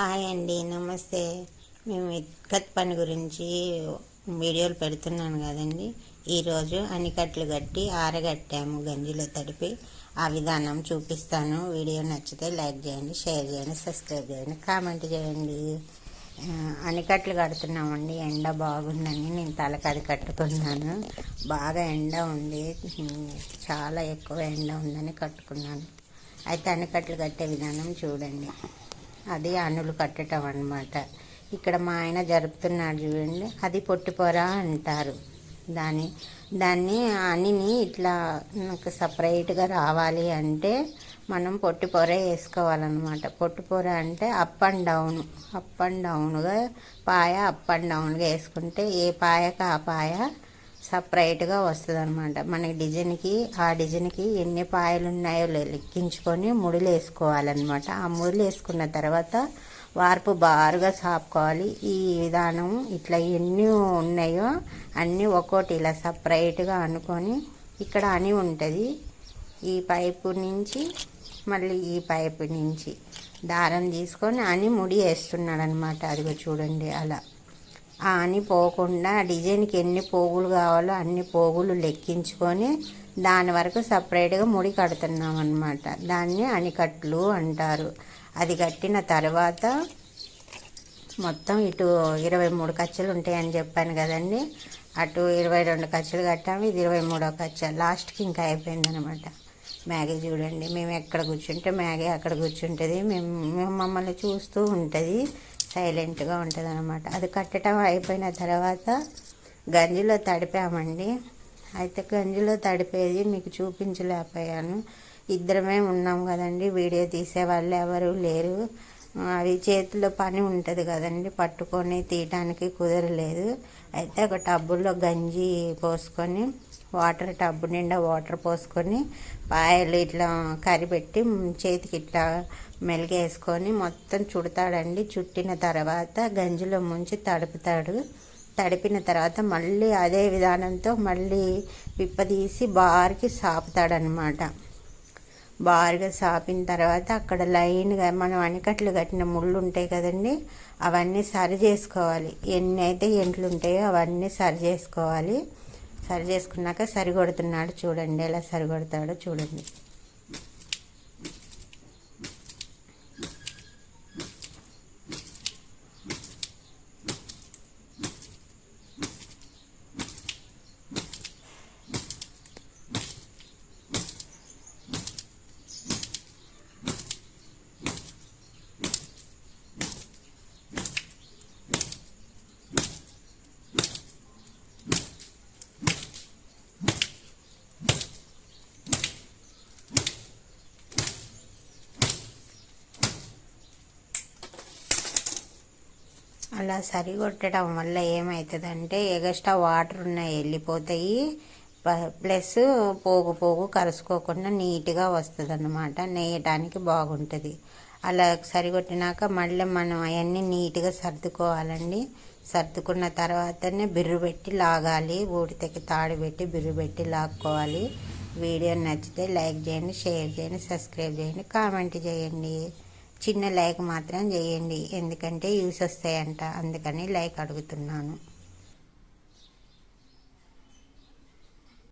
Hi అండి, నమస్తే. మేము ఇక్కత్ పని గురించి వీడియోలు పెడుతున్నాను కదండి. ఈరోజు అనికట్లు కట్టి ఆరగట్టాము, గంజిలో తడిపి. ఆ విధానం చూపిస్తాను. వీడియో నచ్చితే లైక్ చేయండి, షేర్ చేయండి, సబ్స్క్రైబ్ చేయండి, కామెంట్ చేయండి. అనికట్లు కడుతున్నామండి. ఎండ బాగుందని నేను తలకు అది కట్టుకున్నాను. బాగా ఎండ ఉంది, చాలా ఎక్కువ ఎండ ఉందని కట్టుకున్నాను. అయితే అనికట్లు కట్టే విధానం చూడండి. అది అనులు కట్టడం అన్నమాట. ఇక్కడ మా ఆయన జరుపుతున్నాడు చూడండి, అది పొట్టిపొర అంటారు. దాన్ని అనిని ఇట్లా సపరేట్గా రావాలి అంటే మనం పొట్టిపొర వేసుకోవాలన్నమాట. పొట్టిపొర అంటే అప్ అండ్ డౌన్గా పాయ అప్ అండ్ డౌన్గా వేసుకుంటే ఏ పాయకు ఆ పాయ సపరేట్గా వస్తుంది అనమాట. మనకి ఆ డిజైన్కి ఎన్ని పాయలు ఉన్నాయో లెక్కించుకొని ముడులు వేసుకోవాలన్నమాట. ఆ ముడులు వేసుకున్న తర్వాత వార్పు బారుగా సాపుకోవాలి. ఈ విధానం ఇట్లా ఎన్ని ఉన్నాయో అన్నీ ఒక్కోటి ఇలా సపరేట్గా అనుకొని, ఇక్కడ అని ఉంటుంది, ఈ పైపు నుంచి మళ్ళీ ఈ పైపు నుంచి దారం తీసుకొని అని ముడి వేస్తున్నాడు అనమాట. అదిగో చూడండి, అలా ఆ అని పోకుండా డిజైన్కి ఎన్ని పోగులు కావాలో అన్ని పోగులు లెక్కించుకొని దాని వరకు సపరేట్గా ముడి కడుతున్నాం అన్నమాట. దాన్ని అనికట్లు అంటారు. అది కట్టిన తర్వాత మొత్తం ఇటు 23 కచ్చలు ఉంటాయని చెప్పాను కదండి. అటు 22 కచ్చలు కట్టాము, ఇది 23వ కచ్చ. లాస్ట్కి ఇంకా అయిపోయిందనమాట. మ్యాగీ చూడండి, మేము ఎక్కడ కూర్చుంటే మ్యాగీ అక్కడ కూర్చుంటుంది. మేము మమ్మల్ని చూస్తూ ఉంటుంది, సైలెంట్గా ఉంటుంది అనమాట. అది కట్టడం అయిపోయిన తర్వాత గంజిలో తడిపామండి. అయితే గంజిలో తడిపేది మీకు చూపించలేకపోయాను. ఇద్దరమే ఉన్నాం కదండి, వీడియో తీసే వాళ్ళు ఎవరు లేరు. అది చేతిలో పని ఉంటుంది కదండి, పట్టుకొని తీయటానికి కుదరలేదు. అయితే ఒక టబ్బులో గంజి పోసుకొని టబ్బు నిండా వాటర్ పోసుకొని పాయలు ఇట్లా కరిపెట్టి చేతికి ఇట్లా మెలిగేసుకొని మొత్తం చుడతాడండి. చుట్టిన తర్వాత గంజిలో ముంచి తడుపుతాడు. తడిపిన తర్వాత మళ్ళీ అదే విధానంతో మళ్ళీ విప్పదీసి బారికి సాపుతాడనమాట. బారుగా సాపిన తర్వాత అక్కడ లైన్గా మనం అనికట్లు కట్టిన ముళ్ళు ఉంటాయి కదండి, అవన్నీ సరి చేసుకోవాలి. ఎన్ని అయితే ఎంట్లు ఉంటాయో అవన్నీ సరి చేసుకోవాలి. సరి చేసుకున్నాక సరిగొడుతున్నాడు చూడండి, ఎలా సరిగొడతాడో చూడండి. అలా సరిగొట్టడం వల్ల ఏమవుతుందంటే ఎగస్ట్రా వాటర్ ఉన్నాయి వెళ్ళిపోతాయి, ప్లస్ పోగు కలుసుకోకుండా నీట్గా వస్తుంది అన్నమాట. నేయటానికి బాగుంటుంది. అలా సరిగొట్టినాక మళ్ళీ మనం అవన్నీ నీట్గా సర్దుకోవాలండి. సర్దుకున్న తర్వాతనే బిర్రు పెట్టి లాగాలి. ఊడితకి తాడు పెట్టి బిర్రు పెట్టి లాక్కోవాలి. వీడియో నచ్చితే లైక్ చేయండి, షేర్ చేయండి, సబ్స్క్రైబ్ చేయండి, కామెంట్ చేయండి. చిన్న లైక్ మాత్రం చేయండి, ఎందుకంటే యూస్ వస్తాయంట, అందుకని లైక్ అడుగుతున్నాను.